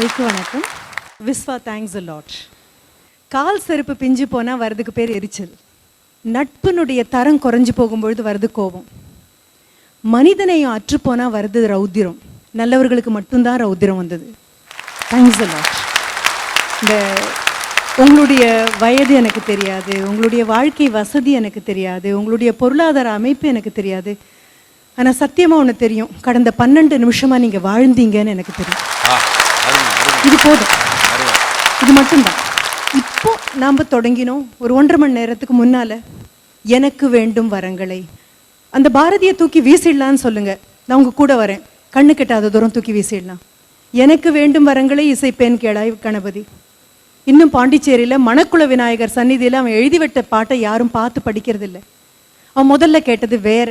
அனைவருக்கும் வணக்கம். Vishwa thanks a lot. கால் செருப்பு பிஞ்சு போனால் வரதுக்கு பேர் எரிச்சல். நட்பினுடைய தரம் குறைஞ்சு போகும்பொழுது வருது கோபம். மனிதனையும் அற்று போனால் வருது ரௌத்திரம். நல்லவர்களுக்கு மட்டும்தான் ரௌத்திரம் வந்தது. Thanks a lot. இந்த உங்களுடைய வயது எனக்கு தெரியாது, உங்களுடைய வாழ்க்கை வசதி எனக்கு தெரியாது, உங்களுடைய பொருளாதார அமைப்பு எனக்கு தெரியாது. ஆனால் சத்தியமாக ஒன்று தெரியும், கடந்த 12 நிமிஷமாக நீங்கள் வாழ்ந்தீங்கன்னு எனக்கு தெரியும். இது போதும், இது மட்டும்தான். இப்போ நாம் தொடங்கினோம் ஒரு 1.5 மணி நேரத்துக்கு முன்னால். எனக்கு வேண்டும் வரங்களை அந்த பாரதியை தூக்கி வீசிடலான்னு சொல்லுங்க, நான் உங்க கூட வரேன். கண்ணு கெட்டாத தூரம் தூக்கி வீசிடலாம். எனக்கு வேண்டும் வரங்களை இசைப்பேன் கேளாய் கணபதி. இன்னும் பாண்டிச்சேரியில் மணக்குள விநாயகர் சந்நிதியில் அவன் எழுதி விட்ட பாட்டை யாரும் பார்த்து படிக்கிறது இல்லை. அவன் முதல்ல கேட்டது வேற.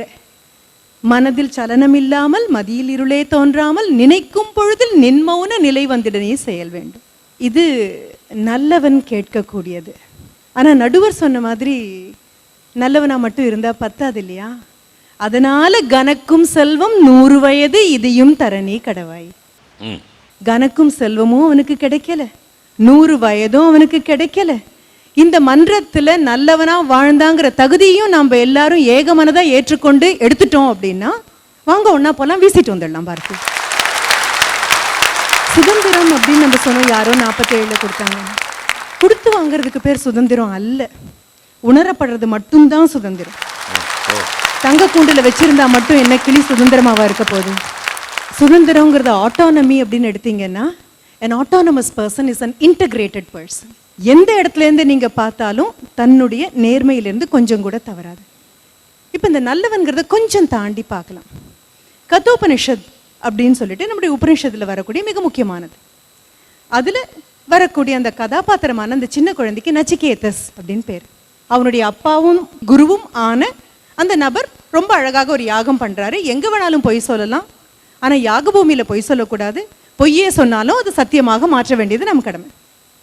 மனதில் சலனம் இல்லாமல் மதியில் இருளே தோன்றாமல் நினைக்கும் பொழுதில் நின்மௌன நிலை வந்திடனே செயல் வேண்டும். இது நல்லவன் கேட்கக்கூடியது. ஆனால் நடுவர் சொன்ன மாதிரி நல்லவனா மட்டும் இருந்தா பத்தாது இல்லையா? அதனால கனக்கும் செல்வம் 100 வயது இதையும் தரணி கடவாய். கனக்கும் செல்வமும் அவனுக்கு கிடைக்கல, 100 வயதும் அவனுக்கு கிடைக்கல. இந்த மன்றத்துல நல்லவனா வாழ்ந்தாங்கிற தகுதியும் நம்ம எல்லாரும் ஏகமனதா ஏற்றுக்கொண்டு எடுத்துட்டோம் அப்படின்னா வாங்க ஒன்னா போலாம், வீசிட்டு வந்துடலாம். பாரதி சுதந்திரம் அப்படின்னு நம்ம சொன்னோம். யாரோ 47 கொடுத்தாங்க. கொடுத்து வாங்குறதுக்கு பேர் சுதந்திரம் அல்ல, உணரப்படுறது மட்டும்தான் சுதந்திரம். தங்க கூண்டுல வச்சிருந்தா மட்டும் என்ன கிளி சுதந்திரமாவா இருக்க போகுது? சுதந்திரங்கிறத ஆட்டோனமி அப்படின்னு எடுத்தீங்கன்னா, an autonomous person is an integrated person. எந்த இடத்துல இருந்து நீங்க பார்த்தாலும் தன்னுடைய நேர்மையிலிருந்து கொஞ்சம் கூட தவறாது. இப்போ இந்த நல்லவன்கிறத கொஞ்சம் தாண்டி பார்க்கலாம். கதோபனிஷத் அப்படின்னு சொல்லிட்டு நம்முடைய உபனிஷத்துல வரக்கூடிய மிக முக்கியமானது. அதுல வரக்கூடிய அந்த கதாபாத்திரமான அந்த சின்ன குழந்தைக்கு நச்சிகேதஸ் அப்படின்னு பேர். அவனுடைய அப்பாவும் குருவும் ஆன அந்த நபர் ரொம்ப அழகாக ஒரு யாகம் பண்றாரு. எங்க வேணாலும் பொய் சொல்லலாம், ஆனா யாக பூமியில பொய் சொல்லக்கூடாது. பொய்யே சொன்னாலும் அது சத்தியமாக மாற்ற வேண்டியது நம்ம கடமை.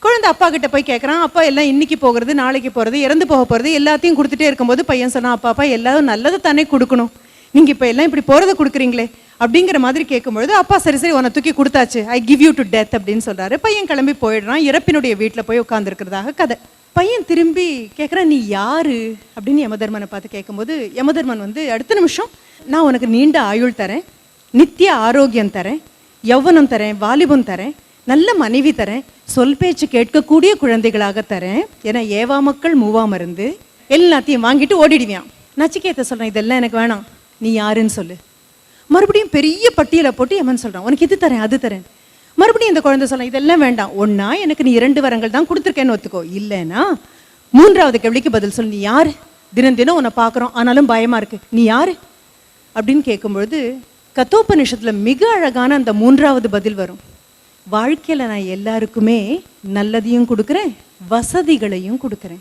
குழந்தை அப்பா கிட்ட போய் கேட்குறான், அப்பா எல்லாம் இன்னைக்கு போகிறது நாளைக்கு போகிறது இறந்து போக போகிறது எல்லாத்தையும் கொடுத்துட்டே இருக்கும்போது பையன் சொன்னான், அப்பா எல்லாரும் நல்லது தானே கொடுக்கணும், நீங்கள் இப்போ எல்லாம் இப்படி போகிறத கொடுக்குறீங்களே அப்படிங்கிற மாதிரி கேட்கும்பொழுது அப்பா சரி சரி உன்னை தூக்கி கொடுத்தாச்சு, I give you to death அப்படின்னு சொல்கிறாரு. பையன் கிளம்பி போயிடுறான். இறப்பினுடைய வீட்டில் போய் உட்காந்துருக்கிறதாக கதை. பையன் திரும்பி கேட்குறான், நீ யாரு அப்படின்னு யமதர்மனை பார்த்து கேட்கும்போது யமதர்மன் அடுத்த நிமிஷம் நான் உனக்கு நீண்ட ஆயுள் தரேன், நித்திய ஆரோக்கியம் தரேன், யௌவனம் தரேன், வாலிபம் தரேன், நல்ல மனைவி தரேன், சொல் பேச்சு கேட்கக்கூடிய குழந்தைகளாக தரேன், ஏன்னா ஏவா மக்கள் மூவா மருந்து எல்லாத்தையும் வாங்கிட்டு ஓடிடுவியான். நச்சிகேத சொல்றேன், இதெல்லாம் எனக்கு வேணாம், நீ யாருன்னு சொல்லு. மறுபடியும் பெரிய பட்டியலை போட்டு யமன் சொல்றான், உனக்கு இது தரேன் அது தரேன். மறுபடியும் இந்த குழந்தை சொல்றான், இதெல்லாம் வேண்டாம், ஒன்னா எனக்கு நீ 2 வரங்கள் தான் கொடுத்துருக்கேன்னு ஒத்துக்கோ, இல்லைன்னா 3வது கேள்விக்கு பதில் சொல்லு. நீ யாரு? தினம் தினம் உன்னை பார்க்குறோம், ஆனாலும் பயமா இருக்கு, நீ யாரு அப்படின்னு கேட்கும்பொழுது கதோபனிஷத்துல மிக அழகான அந்த 3வது பதில் வரும். வாழ்க்கையில் நான் எல்லாருக்குமே நல்லதையும் கொடுக்குறேன், வசதிகளையும் கொடுக்குறேன்.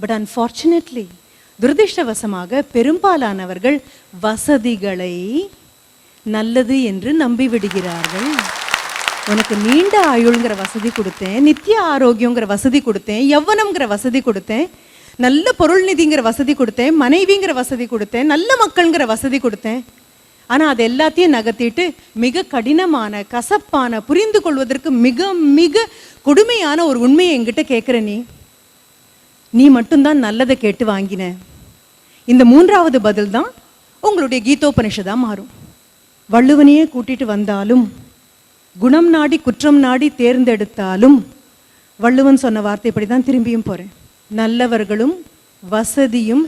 பட் அன்ஃபார்ச்சுனேட்லி துரதிர்ஷ்டவசமாக பெரும்பாலானவர்கள் வசதிகளை நல்லது என்று நம்பி விடுகிறார்கள். உனக்கு நீண்ட ஆயுள்ங்கிற வசதி கொடுத்தேன், நித்திய ஆரோக்கியங்கிற வசதி கொடுத்தேன், யௌவனம்ங்கிற வசதி கொடுத்தேன், நல்ல பொருள் நிதிங்கிற வசதி கொடுத்தேன், மனைவிங்கிற வசதி கொடுத்தேன், நல்ல மக்கள்ங்கிற வசதி கொடுத்தேன். ஆனால் அது எல்லாத்தையும் நகர்த்திட்டு மிக கடினமான கசப்பான புரிந்து கொள்வதற்கு மிக மிக கொடுமையான ஒரு உண்மையை என்கிட்ட கேட்குற நீ மட்டும்தான் நல்லதை கேட்டு வாங்கின. இந்த 3வது பதில் தான் உங்களுடைய கீதோபனிஷதா மாறும். வள்ளுவனையே கூட்டிட்டு வந்தாலும், குணம் நாடி குற்றம் நாடி தேர்ந்தெடுத்தாலும், வள்ளுவன் சொன்ன வார்த்தைப்படி தான் திரும்பியும் போறேன். நல்லவர்களும் வசதியும்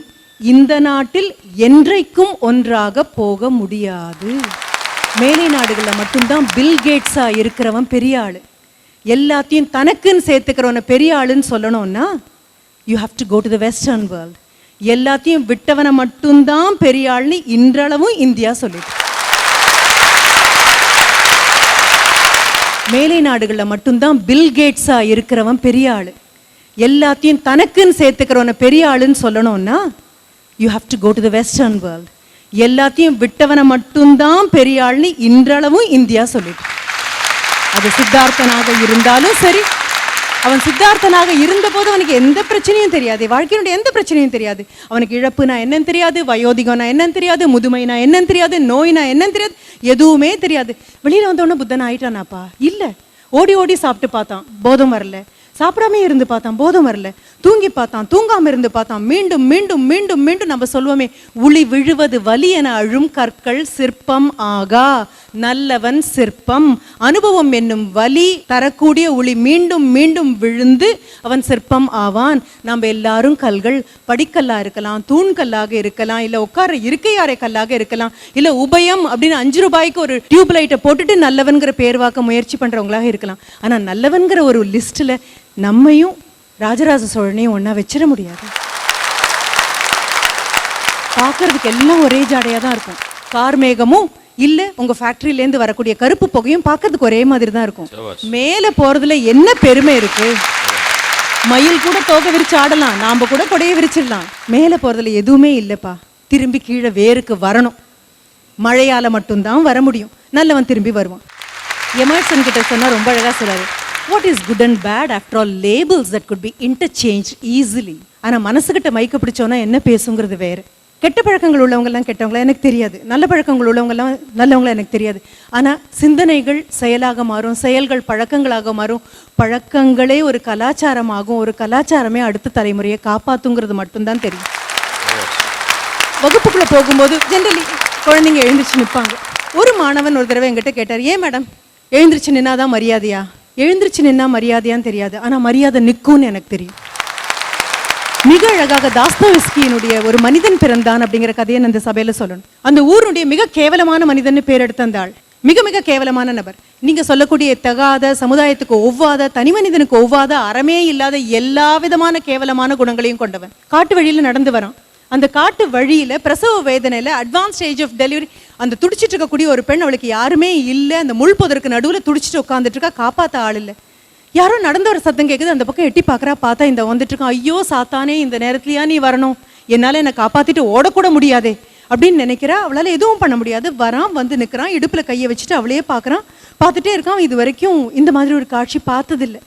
இந்த நாட்டில் என்றைக்கும் ஒன்றாக போக முடியாது. மேலை நாடுகளில் மட்டும்தான் பில் கேட்ஸா இருக்கிறவன் பெரிய ஆளு. எல்லாத்தையும் தனக்குன்னு சேர்த்துக்கிறவன பெரிய ஆளுன்னு சொல்லணும்னா you have to go to the western world. எல்லாத்தையும் விட்டவனை மட்டும்தான் பெரிய ஆள்னு இன்றளவும் இந்தியா சொல்லிட்டு. மேலை நாடுகளில் மட்டும்தான் பில் கேட்ஸா இருக்கிறவன் பெரிய ஆளு. எல்லாத்தையும் தனக்குன்னு சேர்த்துக்கிறவன பெரிய ஆளுன்னு சொல்லணும்னா you have to go to the western world. எல்லாத்தையும் விட்டவனை மட்டும்தான் பெரிய ஆள்னு இன்றளவும் இந்தியா சொல்லிட்டு. அது சித்தார்த்தனாக இருந்தாலும் சரி, அவன் சித்தார்த்தனாக இருந்தபோது அவனுக்கு எந்த பிரச்சனையும் தெரியாது, வாழ்க்கையினுடைய எந்த பிரச்சனையும் தெரியாது. அவனுக்கு இழப்புனா என்னன்னு தெரியாது, வயோதிகம்னா என்னன்னு தெரியாது, முதுமைனா என்னன்னு தெரியாது, நோய்னா என்னன்னு தெரியாது, எதுவுமே தெரியாது. வெளியில வந்தவொடனே புத்தன் ஆயிட்டானாப்பா? இல்லை, ஓடி ஓடி சாப்பிட்டு பார்த்தான், போதும் வரல. சாப்பிடாமே இருந்து பார்த்தான், போதும் வரல. தூங்கி பார்த்தான், தூங்காம இருந்து பார்த்தான். மீண்டும் மீண்டும் மீண்டும் மீண்டும் நம்ம சொல்லுவோமே, உளி விழுவது வலி என அழும் கற்கள் சிற்பம் ஆகா. நல்லவன் சிற்பம். அனுபவம் என்னும் வலி தரக்கூடிய உளி மீண்டும் மீண்டும் விழுந்து அவன் சிற்பம் ஆவான். நம்ம எல்லாரும் கல்கள். படிக்கல்லா இருக்கலாம், தூண்கல்லாக இருக்கலாம், இல்ல உட்கார இருக்கையாரை கல்லாக இருக்கலாம், இல்ல உபயம் அப்படின்னு 5 ரூபாய்க்கு ஒரு டியூப் லைட்டை போட்டுட்டு நல்லவன்கிற பேர் வாக்க முயற்சி பண்றவங்களாக இருக்கலாம். ஆனா நல்லவன்கிற ஒரு லிஸ்ட்ல நம்மையும் ராஜராஜ சோழனையும் ஒன்னா வச்சிட முடியாது. பார்க்கறதுக்கு எல்லாம் ஒரே ஜாடையா தான் இருக்கும். கார்மேகமும் இல்ல உங்க ஃபேக்டரியில இருந்து வரக்கூடிய கருப்பு புகையும் பார்க்கறதுக்கு ஒரே மாதிரி தான் இருக்கும். மேல போறதுல என்ன பெருமை இருக்கு? மயில் கூட தோகை விரிச்சு ஆடலாம், நாம கூட கொடைய விரிச்சிடலாம். மேல போறதுல எதுவுமே இல்லப்பா. திரும்பி கீழே வேருக்கு வரணும். மழையால மட்டும்தான் வர முடியும். நல்லவன் திரும்பி வருவான். எமர்சன் கிட்ட சொன்னா ரொம்ப அழகா சொல்றாரு, what is good and bad after all labels that could be interchanged easily. ஆனா மனசுகிட்ட மைக்க பிடிச்சோன்னா என்ன பேசுங்கிறது வேற. கெட்ட பழக்கங்கள் உள்ளவங்க எல்லாம் கெட்டவங்களா எனக்கு தெரியாது, நல்ல பழக்கங்கள் உள்ளவங்க எல்லாம் நல்லவங்களா எனக்கு தெரியாது. ஆனா சிந்தனைகள் செயலாக மாறும், செயல்கள் பழக்கங்களாக மாறும். பழக்கங்களே ஒரு கலாச்சாரமாகும், ஒரு கலாச்சாரமே அடுத்த தலைமுறையை காப்பாத்துங்கிறது மட்டும்தான் தெரியும். வகுப்புக்குள்ள போகும்போது ஜென்ரலி குழந்தைங்க எழுந்திரிச்சு நிற்பாங்க. ஒரு மாணவன் ஒரு தடவை என்கிட்ட கேட்டார், ஏன் மேடம் எழுந்திரிச்சு நின்னாதான் மரியாதையா? எழுந்திரிச்சு நின்னா மரியாதையான்னு தெரியாது, ஆனா மரியாதை நிற்கும்னு எனக்கு தெரியும். மிக அழகாக தாஸ்தோவெஸ்கியினுடைய ஒரு மனிதன் பிறந்தான் அப்படிங்கிற கதையை அந்த சபையில சொல்லணும். அந்த ஊருடைய மிக கேவலமான மனிதன் பேர் எடுத்த அந்த ஆள் மிக மிக கேவலமான நபர். நீங்க சொல்லக்கூடிய தகாத, சமுதாயத்துக்கு ஒவ்வாத, தனி மனிதனுக்கு ஒவ்வாத, அறமே இல்லாத எல்லா விதமான கேவலமான குணங்களையும் கொண்டவன். காட்டு வழியில நடந்து வரான். அந்த காட்டு வழியில பிரசவ வேதனையில அட்வான்ஸ் ஸ்டேஜ் ஆஃப் டெலிவரி, அந்த துடிச்சிட்டு இருக்கக்கூடிய ஒரு பெண், அவளுக்கு யாருமே இல்லை. அந்த முள் பொதற்கு நடுவுல துடிச்சிட்டு உட்காந்துட்டு இருக்கா. காப்பாத்த ஆள் இல்லை. யாரோ நடந்த ஒரு சத்தம் கேட்குது. அந்த பக்கம் எட்டி பார்க்குறா. பார்த்தா இந்த வந்துட்டு இருக்கான். ஐயோ சாத்தானே, இந்த நேரத்துலயா நீ வரணும்? என்னால என்னை காப்பாத்திட்டு ஓடக்கூட முடியாதே அப்படின்னு நினைக்கிறா. அவளால எதுவும் பண்ண முடியாது. வரான், வந்து நிற்கிறான், இடுப்புல கையை வச்சுட்டு அவளையே பார்க்குறான். பார்த்துட்டே இருக்கான். இது வரைக்கும் இந்த மாதிரி ஒரு காட்சி பார்த்ததில்லை.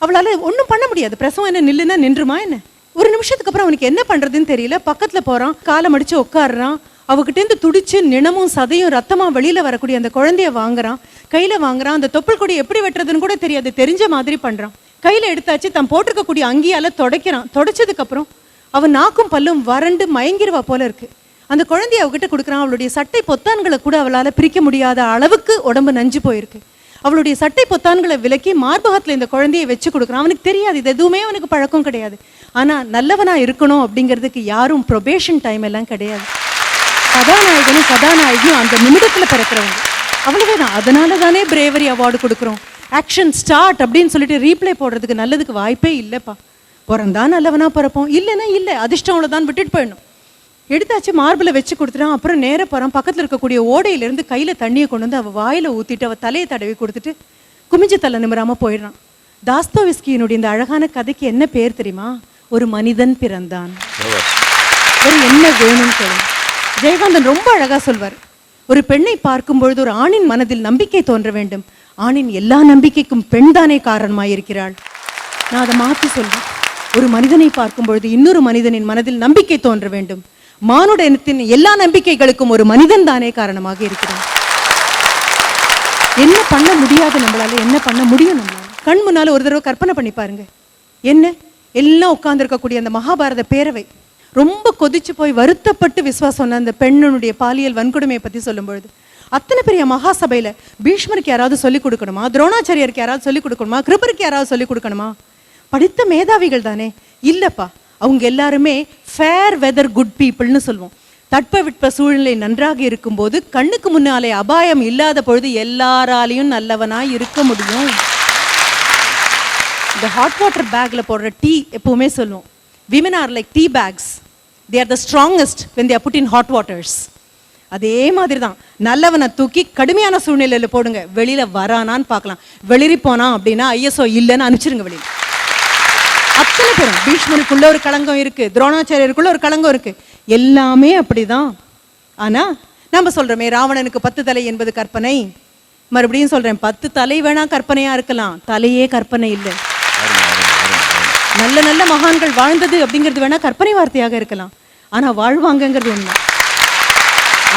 அவளால ஒன்றும் பண்ண முடியாது. பிரசவம் என்ன நில்லுன்னா நின்றுமா என்ன? ஒரு நிமிஷத்துக்கு அப்புறம் அவனுக்கு என்ன பண்றதுன்னு தெரியல. பக்கத்துல போறான், காலை மடிச்சு உட்காடுறான். அவகிட்டேருந்து துடிச்சு நிணமும் சதையும் ரத்தமா வெளியில வரக்கூடிய அந்த குழந்தைய வாங்குறான், கையில வாங்குறான். அந்த தொப்புள் கொடி எப்படி வெட்டுறதுன்னு கூட தெரியாது, தெரிஞ்ச மாதிரி பண்றான். கையில எடுத்தாச்சு, தான் போட்டிருக்கக்கூடிய அங்கியால தொடக்கிறான். தொடச்சதுக்கு அப்புறம் அவன் நாக்கும் பல்லும் வறண்டு மயங்கிருவா போல இருக்கு. அந்த குழந்தைய அவகிட்ட கொடுக்குறான். அவளுடைய சட்டை பொத்தான்களை கூட அவளால பிரிக்க முடியாத அளவுக்கு உடம்பு நஞ்சு போயிருக்கு. அவளுடைய சட்டை பொத்தான்களை விலக்கி மார்பகத்துல இந்த குழந்தையை வச்சு கொடுக்குறான். அவனுக்கு தெரியாது, இது எதுவுமே அவனுக்கு பழக்கம் கிடையாது. ஆனா நல்லவனா இருக்கணும் அப்படிங்கிறதுக்கு யாரும் ப்ரொபேஷன் டைம் எல்லாம் கிடையாது. கதாநாயகனும் கதாநாயகியும் அந்த நிமிடத்துல பிறக்கிறவங்க, அவ்வளவுதான். அதனால தானே பிரேவரி அவார்டு கொடுக்குறோம். ஆக்ஷன் ஸ்டார்ட் அப்படின்னு சொல்லிட்டு ரீப்ளே போடுறதுக்கு நல்லதுக்கு வாய்ப்பே இல்லைப்பா. பிறந்தா நல்லவனா பிறப்போம், இல்லைன்னா இல்லை, அதிர்ஷ்டம் அவ்வளோதான், விட்டுட்டு போயிடணும். எடுத்தாச்சு, மார்பில் வச்சு கொடுத்துட்டான். அப்புறம் நேர போகிறான். பக்கத்தில் இருக்கக்கூடிய ஓடையிலேருந்து கையில் தண்ணியை கொண்டு வந்து அவள் வாயில் ஊற்றிட்டு அவள் தலையை தடவி கொடுத்துட்டு குமிஞ்சு தலை நிமிராமல் போயிடுறான். தாஸ்தோவெஸ்கியினுடைய இந்த அழகான கதைக்கு என்ன பேர் தெரியுமா? ஒரு மனிதன் பிறந்தான். ஒரு என்ன வேணும்னு சொல்லுங்க. ஜெயகாந்தன் ரொம்ப அழகா சொல்வார், ஒரு பெண்ணை பார்க்கும் பொழுது ஒரு ஆணின் மனதில் நம்பிக்கை தோன்ற வேண்டும். ஆணின் எல்லா நம்பிக்கைக்கும் பெண் தானே காரணமாயிருக்கிறாள். நான் அதை மாற்றி சொல்வேன், ஒரு மனிதனை பார்க்கும் பொழுது இன்னொரு மனிதனின் மனதில் நம்பிக்கை தோன்ற வேண்டும். மானுட இனத்தின் எல்லா நம்பிக்கைகளுக்கும் ஒரு மனிதன் தானே காரணமாக இருக்கிறான். என்ன பண்ண முடியாது நம்மளால, என்ன பண்ண முடியும் நம்மளால? கண் முன்னால ஒரு தடவை கற்பனை பண்ணி பாருங்க. என்ன எல்லாம் உட்கார்ந்து இருக்கக்கூடிய அந்த மகாபாரத பேரவை ரொம்ப கொதிச்சு போய் வருத்தப்பட்டு விஸ்வாசம் அந்த பெண்ணுடைய பாலியல் வன்கொடுமையை பத்தி சொல்லும் பொழுது, அத்தனை பெரிய மகாசபையில பீஷ்மருக்கு யாராவது சொல்லிக் கொடுக்கணுமா? துரோணாச்சாரியருக்கு யாராவது சொல்லிக் கொடுக்கணுமா? கிருபருக்கு யாராவது சொல்லிக் கொடுக்கணுமா? படித்த மேதாவிகள் தானே? இல்லப்பா, அவங்க எல்லாருமே ஃபேர் வெதர் குட் பீப்புள்னு சொல்லுவோம். தட்பவெட்ப சூழ்நிலை நன்றாக இருக்கும்போது, கண்ணுக்கு முன்னாலே அபாயம் இல்லாத பொழுது எல்லாராலையும் நல்லவனா இருக்க முடியும். இந்த ஹாட் வாட்டர் பேக்ல போடுற டீ எப்பவுமே சொல்லுவோம், women are like tea bags, they are the strongest when they are put in hot waters. அதே மாதிரி தான் நல்லவனை தூக்கி கடுமையான சூழ்நிலையில போடுங்க, வெளியில வரானான்னு பார்க்கலாம். வெளிரி போனா அப்படின்னா ஐஎஸ்ஓ இல்லைன்னு அனுப்பிச்சிருங்க வெளியில. அத்தனை பேரும், பீஷ்மனுக்குள்ள ஒரு களங்கம் இருக்கு, துரோணாச்சாரியருக்குள்ள ஒரு களங்கம் இருக்கு, எல்லாமே அப்படிதான். ஆனா நம்ம சொல்றோமே, ராவணனுக்கு 10 தலை என்பது கற்பனை. மறுபடியும் சொல்றேன், 10 தலை வேணா கற்பனையா இருக்கலாம், தலையே கற்பனை இல்லை. நல்ல நல்ல மகான்கள் வாழ்ந்தது அப்படிங்கிறது வேணா கற்பனை வார்த்தையாக இருக்கலாம், ஆனா வாழ்வாங்கிறது உண்மை.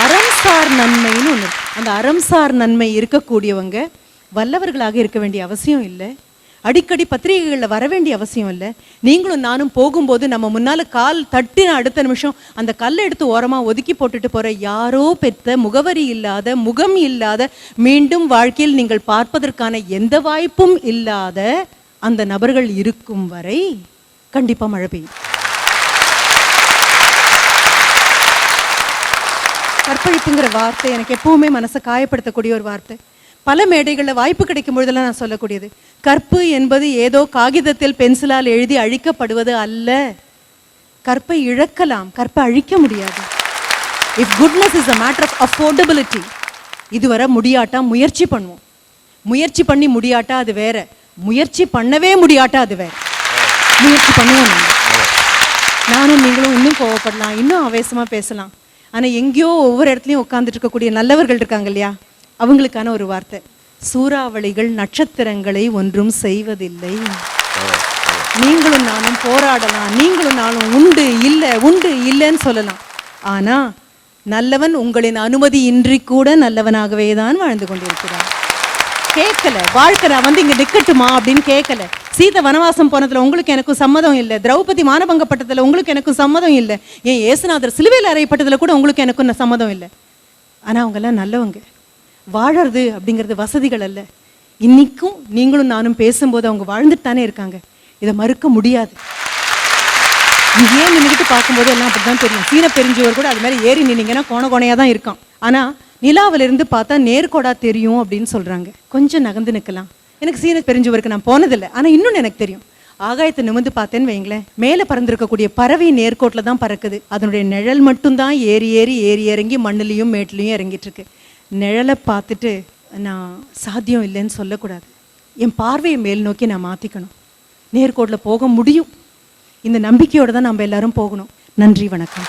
அறம்சார் நன்மைன்னு ஒண்ணு. அந்த அறம்சார் நன்மை இருக்கக்கூடியவங்க வல்லவர்களாக இருக்க வேண்டிய அவசியம் இல்லை. அடிக்கடி பத்திரிகைகளில் வர வேண்டிய அவசியம் இல்லை. நீங்களும் நானும் போகும்போது நம்ம முன்னால் கால் தட்டின அடுத்த நிமிஷம் அந்த கல்லை எடுத்து ஓரமாக ஒதுக்கி போட்டுட்டு போகிற யாரோ பெற்ற முகவரி இல்லாத, முகம் இல்லாத, மீண்டும் வாழ்க்கையில் நீங்கள் பார்ப்பதற்கான எந்த வாய்ப்பும் இல்லாத அந்த நபர்கள் இருக்கும் வரை கண்டிப்பாக மழை பெய்யும். கற்பழிப்புங்கிற வார்த்தை எனக்கு எப்பவுமே மனசை காயப்படுத்தக்கூடிய ஒரு வார்த்தை. பல மேடைகளில் வாய்ப்பு கிடைக்கும் பொழுதெல்லாம் நான் சொல்லக்கூடியது, கற்பு என்பது ஏதோ காகிதத்தில் பென்சிலால் எழுதி அழிக்கப்படுவது அல்ல. கற்பை இழக்கலாம், கற்பை அழிக்க முடியாது. If goodness is a matter of affordability, இதுவரை முடியாட்டா முயற்சி பண்ணுவோம். முயற்சி பண்ணி முடியாட்டா அது வேற, முயற்சி பண்ணவே முடியாட்டா அது வேற. முயற்சி பண்ணுவோம். நானும் நீங்களும் இன்னும் கோவப்படலாம், இன்னும் ஆவேசமாக பேசலாம். ஆனால் எங்கேயோ ஒவ்வொரு இடத்துலையும் உட்காந்துட்டு இருக்கக்கூடிய நல்லவர்கள் இருக்காங்க இல்லையா, அவங்களுக்கான ஒரு வார்த்தை, சூறாவளிகள் நட்சத்திரங்களை ஒன்றும் செய்வதில்லை. நீங்களும் நானும் போராடலாம், நீங்களும் நானும் உண்டு இல்லை உண்டு இல்லைன்னு சொல்லலாம். ஆனா நல்லவன் உங்களின் அனுமதி இன்றி கூட நல்லவனாகவே தான் வாழ்ந்து கொண்டிருக்கிறான். கேட்கல, வாழ்க்கை வந்து இங்க நிக்கட்டுமா அப்படின்னு கேட்கல. சீதை வனவாசம் போனதுல உங்களுக்கு எனக்கும் சம்மதம் இல்லை. திரௌபதி மானபங்கப்பட்டதுல உங்களுக்கு எனக்கும் சம்மதம் இல்லை. ஏன் ஏசுநாதர் சிலுவையில் அறையப்பட்டதுல கூட உங்களுக்கு எனக்கும் சம்மதம் இல்லை. ஆனா அவங்க எல்லாம் நல்லவங்க. வாழறது அப்படிங்கிறது வசதிகள் அல்ல. இன்னைக்கும் நீங்களும் நானும் பேசும்போது அவங்க வாழ்ந்துட்டு தானே இருக்காங்க. இதை மறுக்க முடியாது. ஏன் நின்றுக்கிட்டு பார்க்கும்போது எல்லாம் அப்படிதான் தெரியும். சீன பெருஞ்சுவர் கூட அது மாதிரி ஏறி நின்னீங்கன்னா கோணையா தான் இருக்கான். ஆனா நிலாவிலிருந்து பார்த்தா நேர்கோடா தெரியும் அப்படின்னு சொல்றாங்க. கொஞ்சம் நகர்ந்து நிற்கலாம். எனக்கு சீன பெருஞ்சுவருக்கு நான் போனதில்லை, ஆனா இன்னொன்று எனக்கு தெரியும். ஆகாயத்தை நிமிர்ந்து பார்த்தேன்னு வைங்களேன், மேலே பறந்துருக்கக்கூடிய பறவை நேர்கோட்டில் தான் பறக்குது. அதனுடைய நிழல் மட்டும்தான் ஏறி ஏறி ஏறி இறங்கி மண்ணுலையும் மேட்லையும் இறங்கிட்டு இருக்கு. நிழலை பார்த்துட்டு நான் சாத்தியம் இல்லைன்னு சொல்லக்கூடாது. என் பார்வையை மேல் நோக்கி நான் மாற்றிக்கணும். நேர்கோட்டில் போக முடியும். இந்த நம்பிக்கையோடு தான் நம்ம எல்லாரும் போகணும். நன்றி, வணக்கம்.